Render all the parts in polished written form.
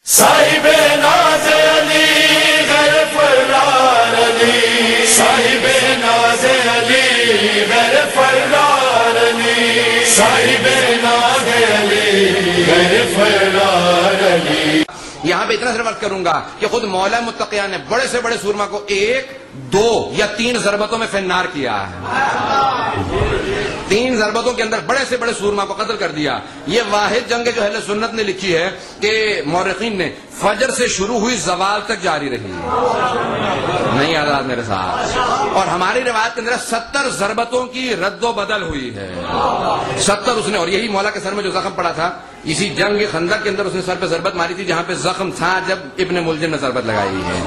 صاحب ناز علی غیر فرار علی، صاحب ناز علی غیر فرار علی، صاحب ناز علی غیر فرار علی۔ یہاں پہ اتنا صرف عرض کروں گا کہ خود مولا متقیان نے بڑے سے بڑے سورما کو 1، 2 یا 3 ضربتوں میں فنار کیا ہے۔ 3 ضربتوں کے اندر بڑے سے بڑے سورما کو قتل کر دیا۔ یہ واحد جنگ جو اہل سنت نے لکھی ہے کہ مورخین نے فجر سے شروع ہوئی زوال تک جاری رہی، نہیں آزاد میرے ساتھ۔ اور ہماری روایت کے اندر 70 ضربتوں کی رد و بدل ہوئی ہے، 70 اس نے۔ اور یہی مولا کے سر میں جو زخم پڑا تھا اسی جنگ خندق کے اندر اس نے سر پہ ضربت ماری تھی جہاں پہ زخم تھا جب ابن ملجم نے ضربت لگائی ہے۔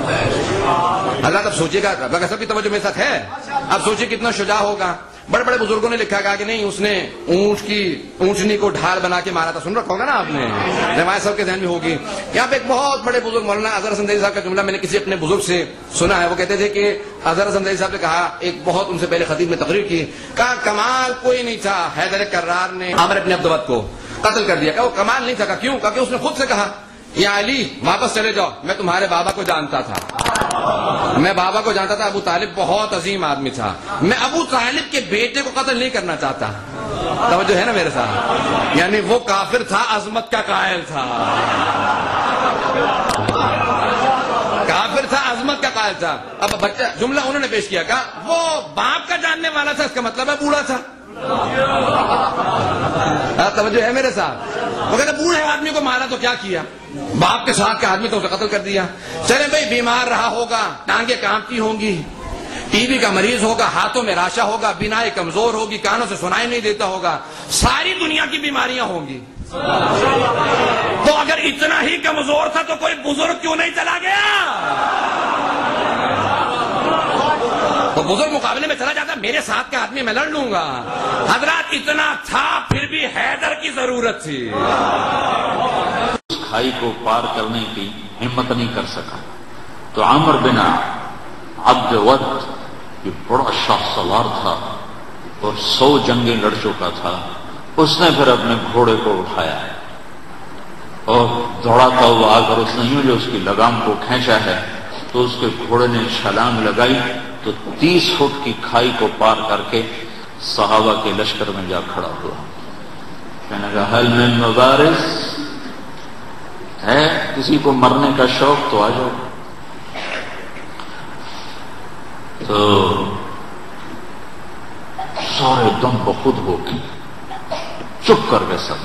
حضرت اب سوچیے گا، سب کی توجہ میرے ساتھ ہے، اب سوچیے کتنا شجاع ہوگا۔ بڑے بڑے بزرگوں نے لکھا کہ نہیں اس نے اونچنی کو ڈھال بنا کے مارا تھا، سن رکھا ہوگا نا آپ نے، روایت سب کے ذہن میں ہوگی۔ یہاں پہ ایک بہت بڑے بزرگ مولانا اظہر حسن دہلوی صاحب کا جملہ میں نے کسی اپنے بزرگ سے سنا ہے، وہ کہتے تھے کہ اظہر حسن دہلوی صاحب نے کہا، ایک بہت ان سے پہلے خطیب میں تقریر کی، کہا کمال کوئی نہیں تھا، حیدر کرار نے عامر ابن عبدود کو قتل کر دیا۔ کہا وہ کمال نہیں تھا، کیوں؟ کہ اس نے خود سے کہا یا علی واپس چلے جاؤ، میں تمہارے بابا کو جانتا تھا، میں بابا کو جانتا تھا، ابو طالب بہت عظیم آدمی تھا، میں ابو طالب کے بیٹے کو قتل نہیں کرنا چاہتا۔ توجہ ہے نا میرے ساتھ؟ یعنی وہ کافر تھا، عظمت کا قائل تھا، کافر تھا، عظمت کا قائل تھا۔ اب بچہ جملہ انہوں نے پیش کیا، کہا وہ باپ کا جاننے والا تھا، اس کا مطلب ہے بوڑھا تھا۔ توجہ ہے میرے ساتھ؟ وہ کہتے بوڑھے آدمی کو مارا تو کیا کیا، باپ کے ساتھ کا آدمی تو اسے قتل کر دیا۔ چلے بھائی بیمار رہا ہوگا، ٹانگیں کانپتی ہوں گی، ٹی بی کا مریض ہوگا، ہاتھوں میں راشا ہوگا، بینائی کمزور ہوگی، کانوں سے سنائی نہیں دیتا ہوگا، ساری دنیا کی بیماریاں ہوں گی۔ تو اگر اتنا ہی کمزور تھا تو کوئی بزرگ کیوں نہیں چلا گیا؟ تو بزرگ مقابلے میں چلا جاتا، میرے ساتھ کا آدمی میں لڑ لوں گا۔ حضرات اتنا تھا پھر بھی حیدر کی ضرورت تھی۔ اس کھائی کو پار کرنے کی ہمت نہیں کر سکا تو عامر بن عبد ود جو بڑا شاہ سوار تھا اور 100 جنگیں لڑ چکا تھا، اس نے پھر اپنے گھوڑے کو اٹھایا اور دوڑاتا ہوا آ کر اس نے یوں جو اس کی لگام کو کھینچا ہے تو اس کے گھوڑے نے چھلانگ لگائی تو 30 فٹ کی کھائی کو پار کر کے صحابہ کے لشکر میں جا کھڑا ہوا۔ کہنے لگا حل من مبارز، ہے کسی کو مرنے کا شوق تو آ جاؤ۔ تو سارے دم بخود ہو گئے، چپ کر گئے سب۔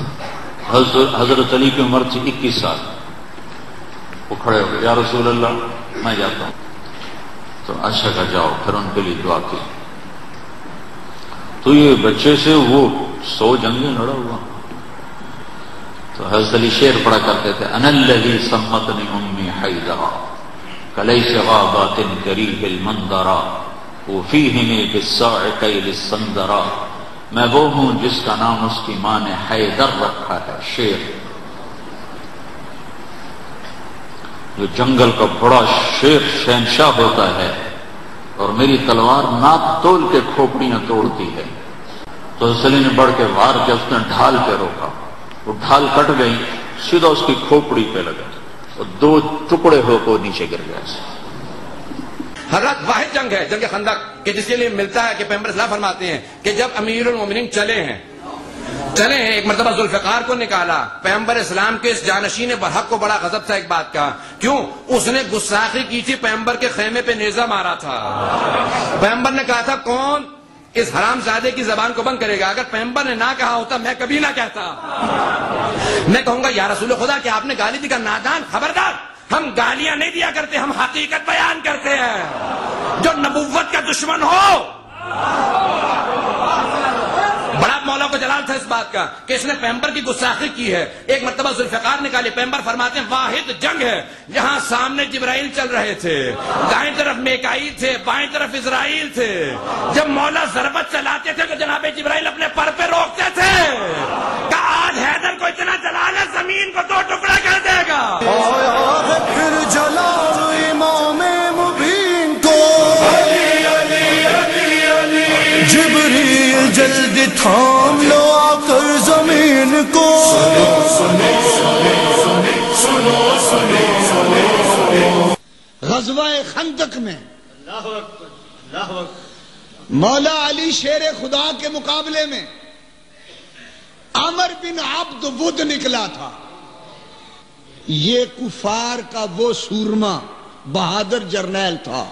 حضرت علی کی عمر تھی 21 سال، وہ کھڑے ہو گئے، یا رسول اللہ میں جاتا ہوں۔ تو اچھا کہا جاؤ، پھر ان کے لیے دعا کی۔ تو یہ بچے سے وہ 100 جنگیں لڑا ہوا۔ تو حضرت علی شعر پڑھا کرتے تھے، انا الذی سمتنی امی حیدرا کلیس غابات قریب المنظرا وفیہنی بالصاعقیل السندرا، میں وہ ہوں جس کا نام اس کی ماں نے حیدر رکھا ہے۔ شیر جو جنگل کا بڑا شیر شہنشاہ ہوتا ہے اور میری تلوار ناک تول کے کھوپڑیاں توڑتی ہے۔ تو حضرت علی نے بڑھ کے وار کیا، اس نے ڈھال پہ روکا، وہ ڈھال کٹ گئی، سیدھا اس کی کھوپڑی پہ لگا اور 2 ٹکڑے ہو کو نیچے گر گیا۔ حضرت واحد جنگ ہے جنگ خندق کہ جس کے لیے ملتا ہے کہ پیغمبر اسلام فرماتے ہیں کہ جب امیر المومنین چلے ہیں ایک مرتبہ ذوالفقار کو نکالا، پیغمبر اسلام کے اس جانشین برحق کو بڑا غضب تھا ایک بات کا، کیوں؟ اس نے گستاخی کی تھی، پیغمبر کے خیمے پہ نیزہ مارا تھا۔ پیغمبر نے کہا تھا کون اس حرام زادے کی زبان کو بند کرے گا؟ اگر پیغمبر نے نہ کہا ہوتا میں کبھی نہ کہتا، میں کہوں گا یا رسول خدا کہ آپ نے گالی دی، کا نادان، خبردار، ہم گالیاں نہیں دیا کرتے، ہم حقیقت بیان کرتے ہیں۔ جو نبوت کا دشمن ہو، بڑا مولا کو جلال تھا اس بات کا کہ اس نے پیغمبر کی گستاخی کی ہے۔ ایک مرتبہ ذوالفقار نکالی، پیغمبر فرماتے ہیں واحد جنگ ہے جہاں سامنے جبرائیل چل رہے تھے، دائیں طرف میکائیل تھے، بائیں طرف اسرائیل تھے۔ جب مولا ضربت چلاتے تھے تو جناب جبرائیل اپنے پر پہ روکتے تھے کہ آج حیدر کو اتنا جلال ہے زمین کو 2 ٹکڑا کر دے گا۔ پھر جلال امام مبین کو، جبریل جلدی تھام لو آ کر زمین کو، سنو سنو سنو سنو سنو غزوہ خندق میں مولا علی شیر خدا کے مقابلے میں عمر بن عبد ود نکلا تھا. یہ کفار کا وہ سورما بہادر جرنیل تھا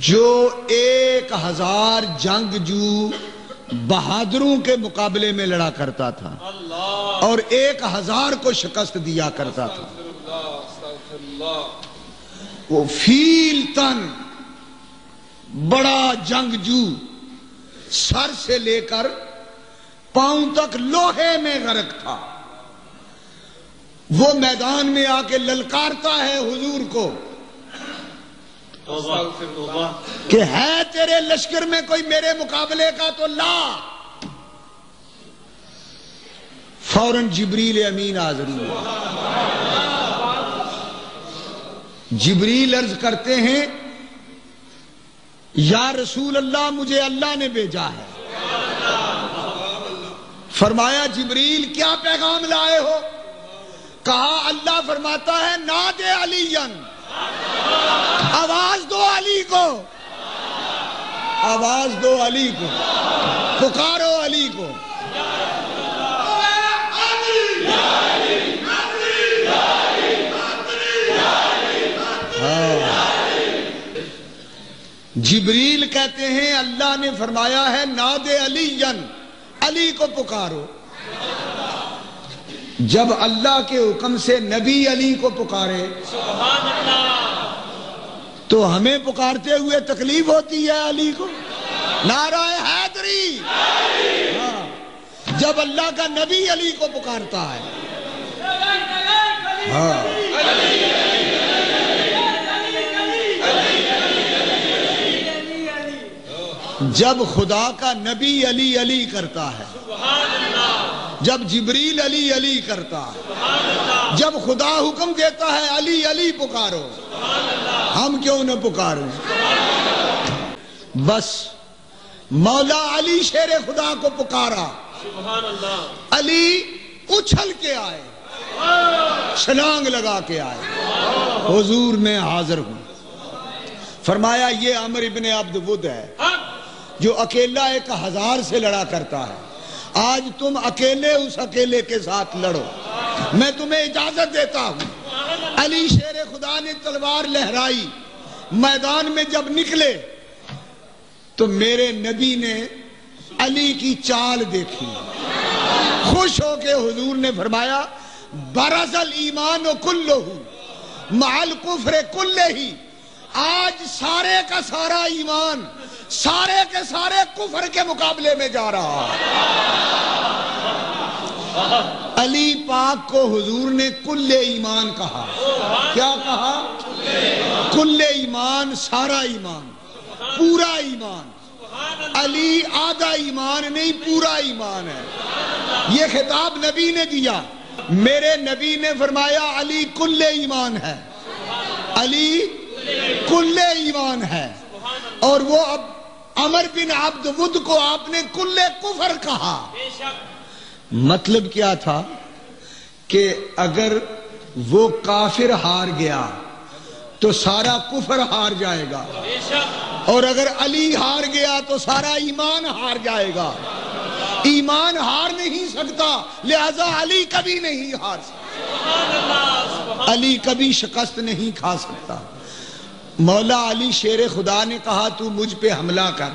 جو 1000 جنگجو بہادروں کے مقابلے میں لڑا کرتا تھا اور 1000 کو شکست دیا کرتا تھا. وہ فیل تن بڑا جنگجو سر سے لے کر پاؤں تک لوہے میں غرق تھا. وہ میدان میں آ کے للکارتا ہے حضور کو کہ ہے تیرے لشکر میں کوئی میرے مقابلے کا تو لا. فوراً جبریل امین حاضر ہوئے. جبریل عرض کرتے ہیں یا رسول اللہ مجھے اللہ نے بھیجا ہے. فرمایا جبریل کیا پیغام لائے ہو؟ کہا اللہ فرماتا ہے نادے علی، آواز دو علی کو، آواز دو علی کو، پکارو علی کو. جبریل کہتے ہیں اللہ نے فرمایا ہے نادے علی، علی کو پکارو. جب اللہ کے حکم سے نبی علی کو پکارے تو ہمیں پکارتے ہوئے تکلیف ہوتی ہے علی کو. نعرہ حیدری. جب اللہ کا نبی علی کو پکارتا ہے. جب خدا کا نبی علی علی کرتا ہے، جب جبریل علی علی کرتا ہے، جب خدا حکم دیتا ہے علی علی پکارو، ہم کیوں نہ پکاریں؟ بس مولا علی شیر خدا کو پکارا. علی اچھل کے آئے، چھلانگ لگا کے آئے. حضور میں حاضر ہوں. فرمایا یہ عمر ابن عبد ود ہے جو اکیلا 1000 سے لڑا کرتا ہے. آج تم اکیلے اس اکیلے کے ساتھ لڑو، میں تمہیں اجازت دیتا ہوں. علی شیر خدا نے تلوار لہرائی. میدان میں جب نکلے تو میرے نبی نے علی کی چال دیکھی. خوش ہو کے حضور نے فرمایا برز الایمان کلہ مع الکفر کلہ. آج سارے کا سارا ایمان سارے کے سارے کفر کے مقابلے میں جا رہا. علی پاک کو حضور نے کل ایمان کہا. کیا کہا؟ کل ایمان، سارا ایمان، پورا ایمان. علی آدھا ایمان نہیں، پورا ایمان ہے. یہ خطاب نبی نے دیا. میرے نبی نے فرمایا علی کل ایمان ہے، علی کل ایمان ہے. اور وہ اب عمر بن عبد ود کو آپ نے کل کفر کہا. مطلب کیا تھا کہ اگر وہ کافر ہار گیا تو سارا کفر ہار جائے گا، اور اگر علی ہار گیا تو سارا ایمان ہار جائے گا. ایمان ہار نہیں سکتا، لہذا علی کبھی نہیں ہار سکتا، علی کبھی شکست نہیں کھا سکتا. مولا علی شیر خدا نے کہا تو مجھ پہ حملہ کر.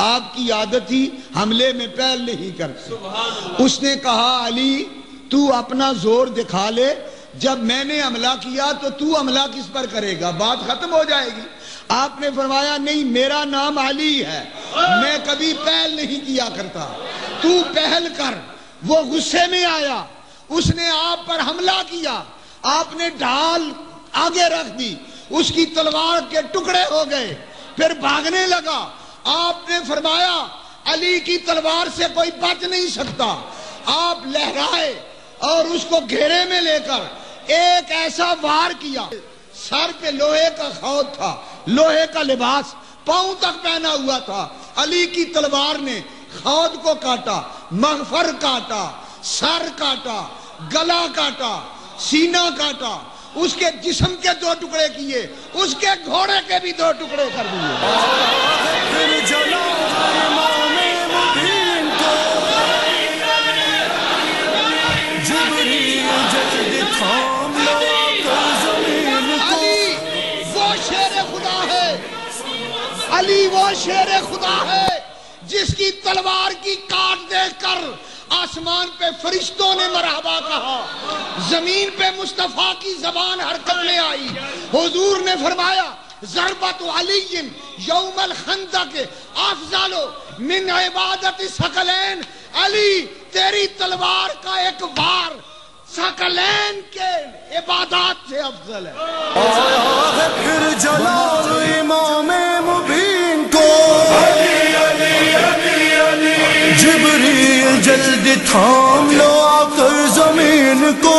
آپ کی عادت ہی حملے میں پہل نہیں کرتے. اس نے کہا علی تو اپنا زور دکھا لے، جب میں نے حملہ کیا تو حملہ کس پر کرے گا؟ بات ختم ہو جائے گی. آپ نے فرمایا نہیں، میرا نام علی ہے، میں کبھی پہل نہیں کیا کرتا، تو پہل کر. وہ غصے میں آیا، اس نے آپ پر حملہ کیا. آپ نے ڈھال آگے رکھ دی، اس کی تلوار کے ٹکڑے ہو گئے، پھر بھاگنے لگا. آپ نے فرمایا علی کی تلوار سے کوئی بچ نہیں سکتا. آپ لہرائے اور اس کو گھیرے میں لے کر ایک ایسا وار کیا. سر پہ لوہے کا خود تھا، لوہے کا لباس پاؤں تک پہنا ہوا تھا. علی کی تلوار نے خود کو کاٹا، مغفر کاٹا، سر کاٹا، گلا کاٹا، سینہ کاٹا. اس کے جسم کے 2 ٹکڑے کیے، اس کے گھوڑے کے بھی 2 ٹکڑے کر دیے۔ علی وہ شیر خدا ہے جس کی تلوار کی کاٹ دیکھ کر آسمان پہ فرشتوں نے مرحبا کہا، زمین پہ مصطفیٰ کی زبان حرکت میں آئی۔ حضور نے فرمایا ضربت علی یوم الخندق افضل من عبادت ثقلین، علی تیری تلوار کا ایک وار ثقلین کے عبادات سے افضل ہے۔ پھر جلال امام مبین کو جبریل جلد تھام لو آ کر زمین کو،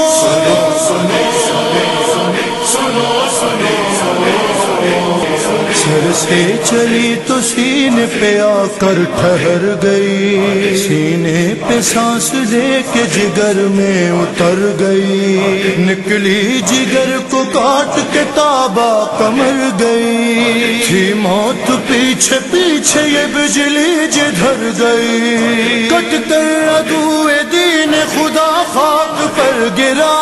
سر سے چلی تو سینے پہ آ کر ٹھہر گئی، سینے پہ سانس لے کے جگر میں اتر گئی، نکلی جگر کو کاٹ کے تابا کمر گئی، تھی موت پیچھے پیچھے یہ بجلی جدھر گئی، کٹ کر عدو دین خدا خاک پر گرا،